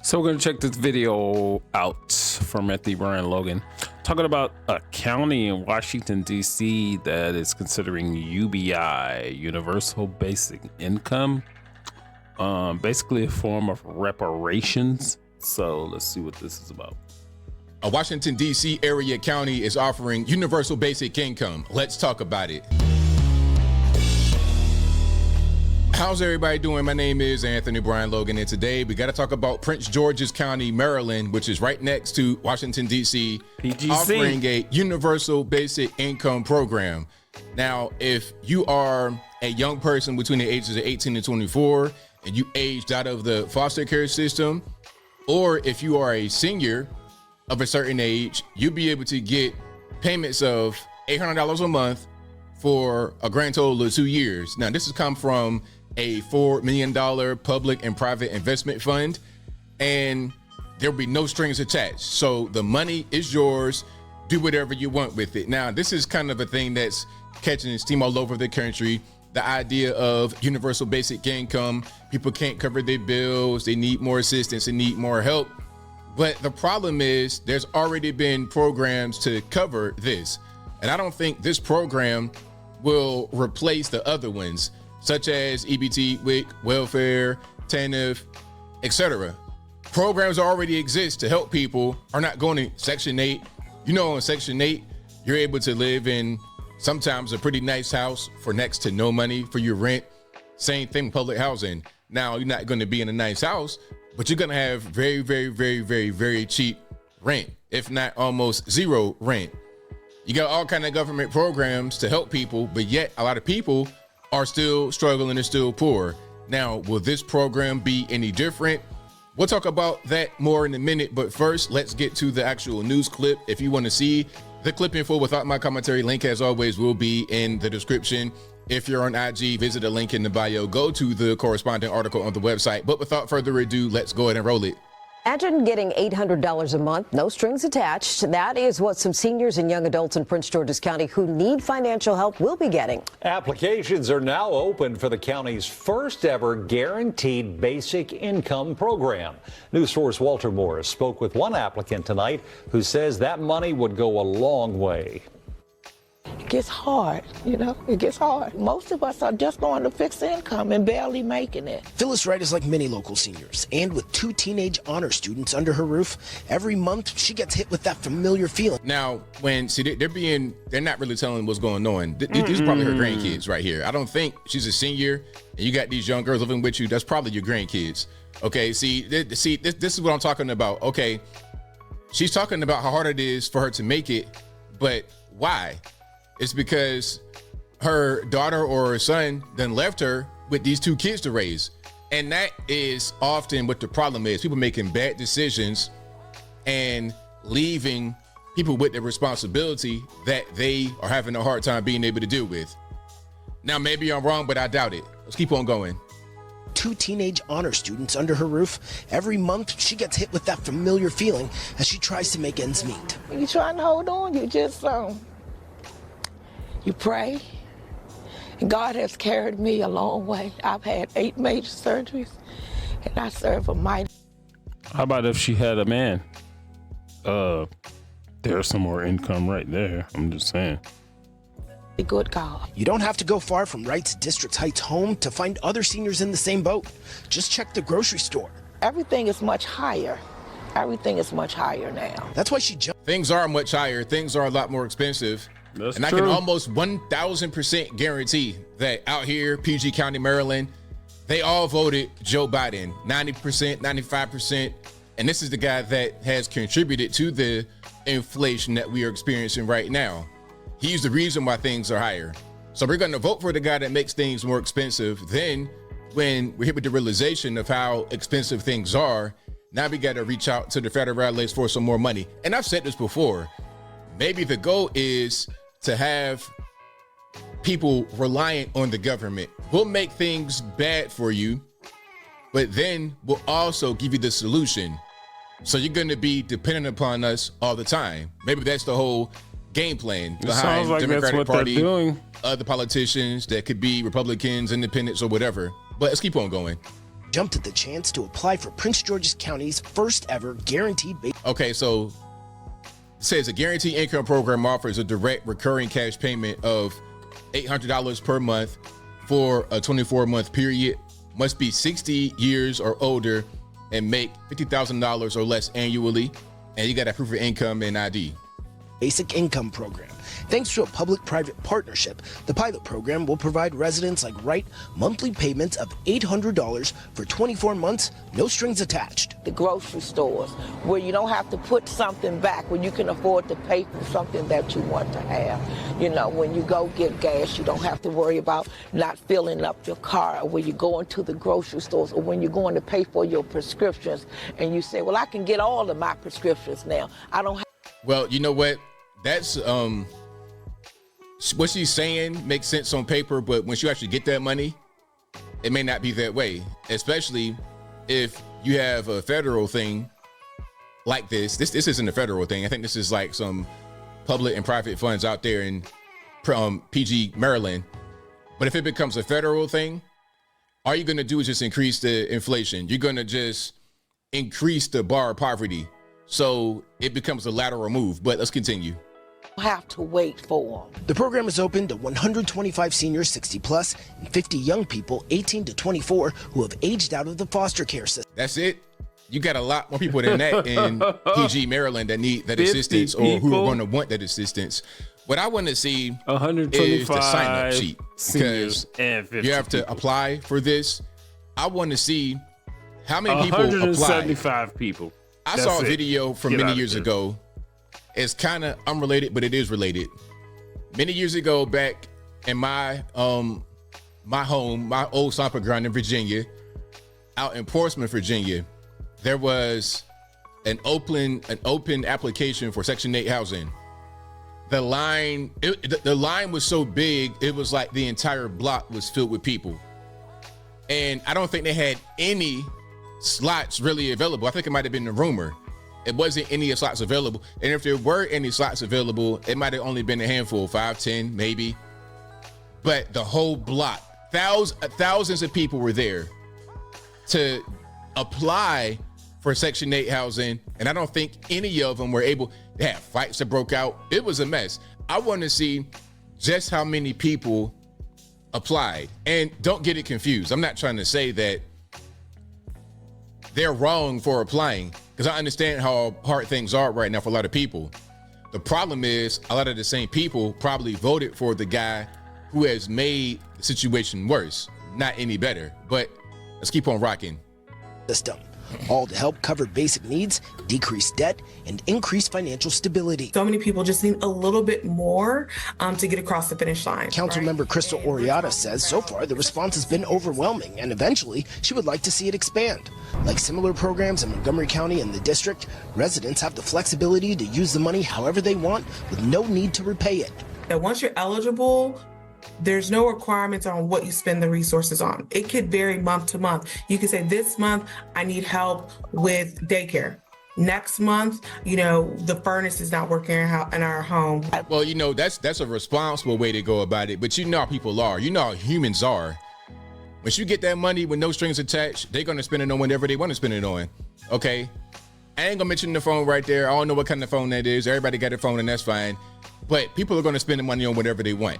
So we're going to check this video out from Anthony Brian Logan talking about a county in Washington, D.C. that is considering UBI, Universal Basic Income, basically a form of reparations. So let's see what this is about. A Washington, D.C. area county is offering universal basic income. Let's talk about it. How's everybody doing? My name is Anthony Brian Logan, and today we got to talk about Prince George's County, Maryland, which is right next to Washington, D.C., offering a universal basic income program. Now, if you are a young person between the ages of 18 and 24, and you aged out of the foster care system, or if you are a senior of a certain age, you'll be able to get payments of $800 a month for a grand total of 2 years. Now, this has come from a $4 million public and private investment fund, and there'll be no strings attached. So the money is yours. Do whatever you want with it. Now, this is kind of a thing that's catching steam all over the country. The idea of universal basic income, people can't cover their bills. They need more assistance, they need more help. But the problem is there's already been programs to cover this. And I don't think this program will replace the other ones, such as EBT, WIC, welfare, TANF, etc. Programs already exist to help people are not going to Section 8. You know, in Section 8, you're able to live in sometimes a pretty nice house for next to no money for your rent. Same thing with public housing. Now, you're not going to be in a nice house, but you're going to have very, very, very, very, very cheap rent, if not almost zero rent. You got all kind of government programs to help people, but yet a lot of people are still struggling and still poor. Now, will this program be any different? We'll talk about that more in a minute, but first, let's get to the actual news clip. If you want to see the clip info without my commentary, link as always will be in the description. If you're on IG, visit the link in the bio, go to the corresponding article on the website. But without further ado, let's go ahead and roll it. Imagine getting $800 a month, no strings attached. That is what some seniors and young adults in Prince George's County who need financial help will be getting. Applications are now open for the county's first ever guaranteed basic income program. News Source Walter Morris spoke with one applicant tonight who says that money would go a long way. It gets hard, it gets hard. Most of us are just going to fixed income and barely making it. Phyllis Wright is like many local seniors, and with 2 teenage honor students under her roof, every month she gets hit with that familiar feeling. Now, they're not really telling what's going on. These are probably her grandkids right here. I don't think she's a senior and you got these young girls living with you. That's probably your grandkids. Okay, this is what I'm talking about. Okay, she's talking about how hard it is for her to make it, but why? It's because her daughter or her son then left her with these 2 kids to raise. And that is often what the problem is. People making bad decisions and leaving people with the responsibility that they are having a hard time being able to deal with. Now, maybe I'm wrong, but I doubt it. Let's keep on going. 2 teenage honor students under her roof. Every month she gets hit with that familiar feeling as she tries to make ends meet. You trying to hold on, you just you pray, and God has carried me a long way. I've had 8 major surgeries, and I serve a mighty. How about if she had a man? There's some more income right there. I'm just saying. Good God. You don't have to go far from Wright's District Heights home to find other seniors in the same boat. Just check the grocery store. Everything is much higher. Everything is much higher now. That's why she jumped. Things are much higher. Things are a lot more expensive. That's and true. I can almost 1,000% guarantee that out here, PG County, Maryland, they all voted Joe Biden, 90%, 95%. And this is the guy that has contributed to the inflation that we are experiencing right now. He's the reason why things are higher. So we're going to vote for the guy that makes things more expensive. Then when we're hit with the realization of how expensive things are, now we got to reach out to the federalists for some more money. And I've said this before, maybe the goal is to have people reliant on the government. We'll make things bad for you, but then we'll also give you the solution. So you're going to be dependent upon us all the time. Maybe that's the whole game plan behind the Democratic Party, other politicians that could be Republicans, independents, or whatever. But let's keep on going. jumped at the chance to apply for Prince George's County's first ever guaranteed Okay, so it says a guaranteed income program offers a direct recurring cash payment of $800 per month for a 24-month period, must be 60 years or older and make $50,000 or less annually, and you got a proof of income and ID. Basic income program. Thanks to a public-private partnership, the pilot program will provide residents like Wright monthly payments of $800 for 24 months, no strings attached. The grocery stores, where you don't have to put something back, where you can afford to pay for something that you want to have. You know, when you go get gas, you don't have to worry about not filling up your car, or when you're going to the grocery stores, or when you're going to pay for your prescriptions, and you say, well, I can get all of my prescriptions now. I don't have. Well, you know what? That's what she's saying makes sense on paper, but when you actually get that money, it may not be that way, especially if you have a federal thing like this. This isn't a federal thing. I think this is like some public and private funds out there in PG, Maryland. But if it becomes a federal thing, all you're going to do is just increase the inflation. You're going to just increase the bar of poverty. So it becomes a lateral move. But let's continue. Have to wait for them. The program is open to 125 seniors 60 plus and 50 young people 18 to 24 who have aged out of the foster care system. That's it. You got a lot more people than that in PG, Maryland that need that assistance or who are going to want that assistance. What I want to see is the sign-up sheet, because you have to apply for this. I want to see how many people apply. 175 people. I saw a video from many years ago. It's kind of unrelated, but it is related. Many years ago, back in my home, my old stomping ground in Virginia, out in Portsmouth, Virginia, there was an open application for Section 8 housing. The line was so big, it was like the entire block was filled with people. And I don't think they had any slots really available. I think it might have been a rumor. It wasn't any slots available. And if there were any slots available, it might have only been a handful, 5, 10, maybe. But the whole block, thousands of people were there to apply for Section 8 housing. And I don't think any of them were able to have fights that broke out. It was a mess. I want to see just how many people applied. And don't get it confused. I'm not trying to say that they're wrong for applying, because I understand how hard things are right now for a lot of people. The problem is a lot of the same people probably voted for the guy who has made the situation worse, not any better. But let's keep on rocking. System, all to help cover basic needs, decrease debt, and increase financial stability. So many people just need a little bit more to get across the finish line. Councilmember Crystal Oriata says so far the response has been overwhelming, and eventually she would like to see it expand. Like similar programs in Montgomery County and the district, residents have the flexibility to use the money however they want with no need to repay it. That once you're eligible, there's no requirements on what you spend the resources on. It could vary month to month. You could say, this month I need help with daycare. Next month, the furnace is not working in our home. Well, that's a responsible way to go about it. But you know how people are. You know how humans are. Once you get that money with no strings attached, they're going to spend it on whatever they want to spend it on. Okay? I ain't going to mention the phone right there. I don't know what kind of phone that is. Everybody got a phone, and that's fine. But people are going to spend the money on whatever they want.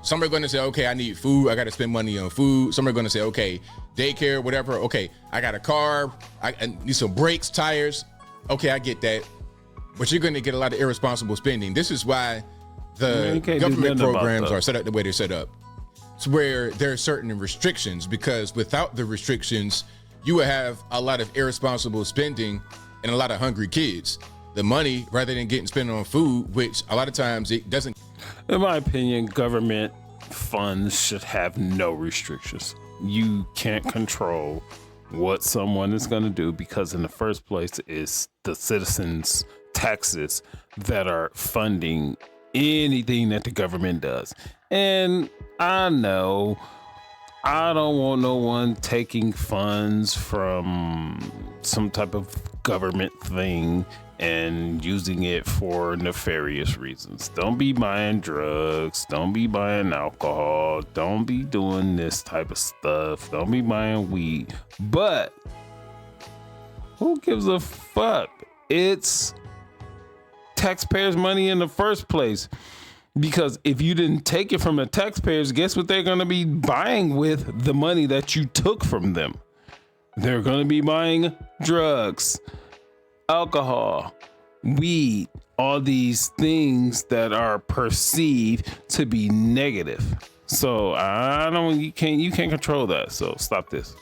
Some are going to say, okay, I need food. I got to spend money on food. Some are going to say, okay, daycare, whatever. Okay, I got a car. I need some brakes, tires. Okay, I get that. But you're going to get a lot of irresponsible spending. This is why the government programs are set up the way they're set up. It's where there are certain restrictions, because without the restrictions, you would have a lot of irresponsible spending and a lot of hungry kids. The money, rather than getting spent on food, which a lot of times it doesn't. In my opinion, government funds should have no restrictions. You can't control what someone is going to do, because in the first place, it's the citizens' taxes that are funding anything that the government does. And I know I don't want no one taking funds from some type of government thing and using it for nefarious reasons. Don't be buying drugs. Don't be buying alcohol. Don't be doing this type of stuff. Don't be buying weed. But who gives a fuck? It's taxpayers' money in the first place. Because if you didn't take it from the taxpayers, guess what they're going to be buying with the money that you took from them? They're going to be buying drugs, alcohol, weed, all these things that are perceived to be negative. So you can't control that. So stop this.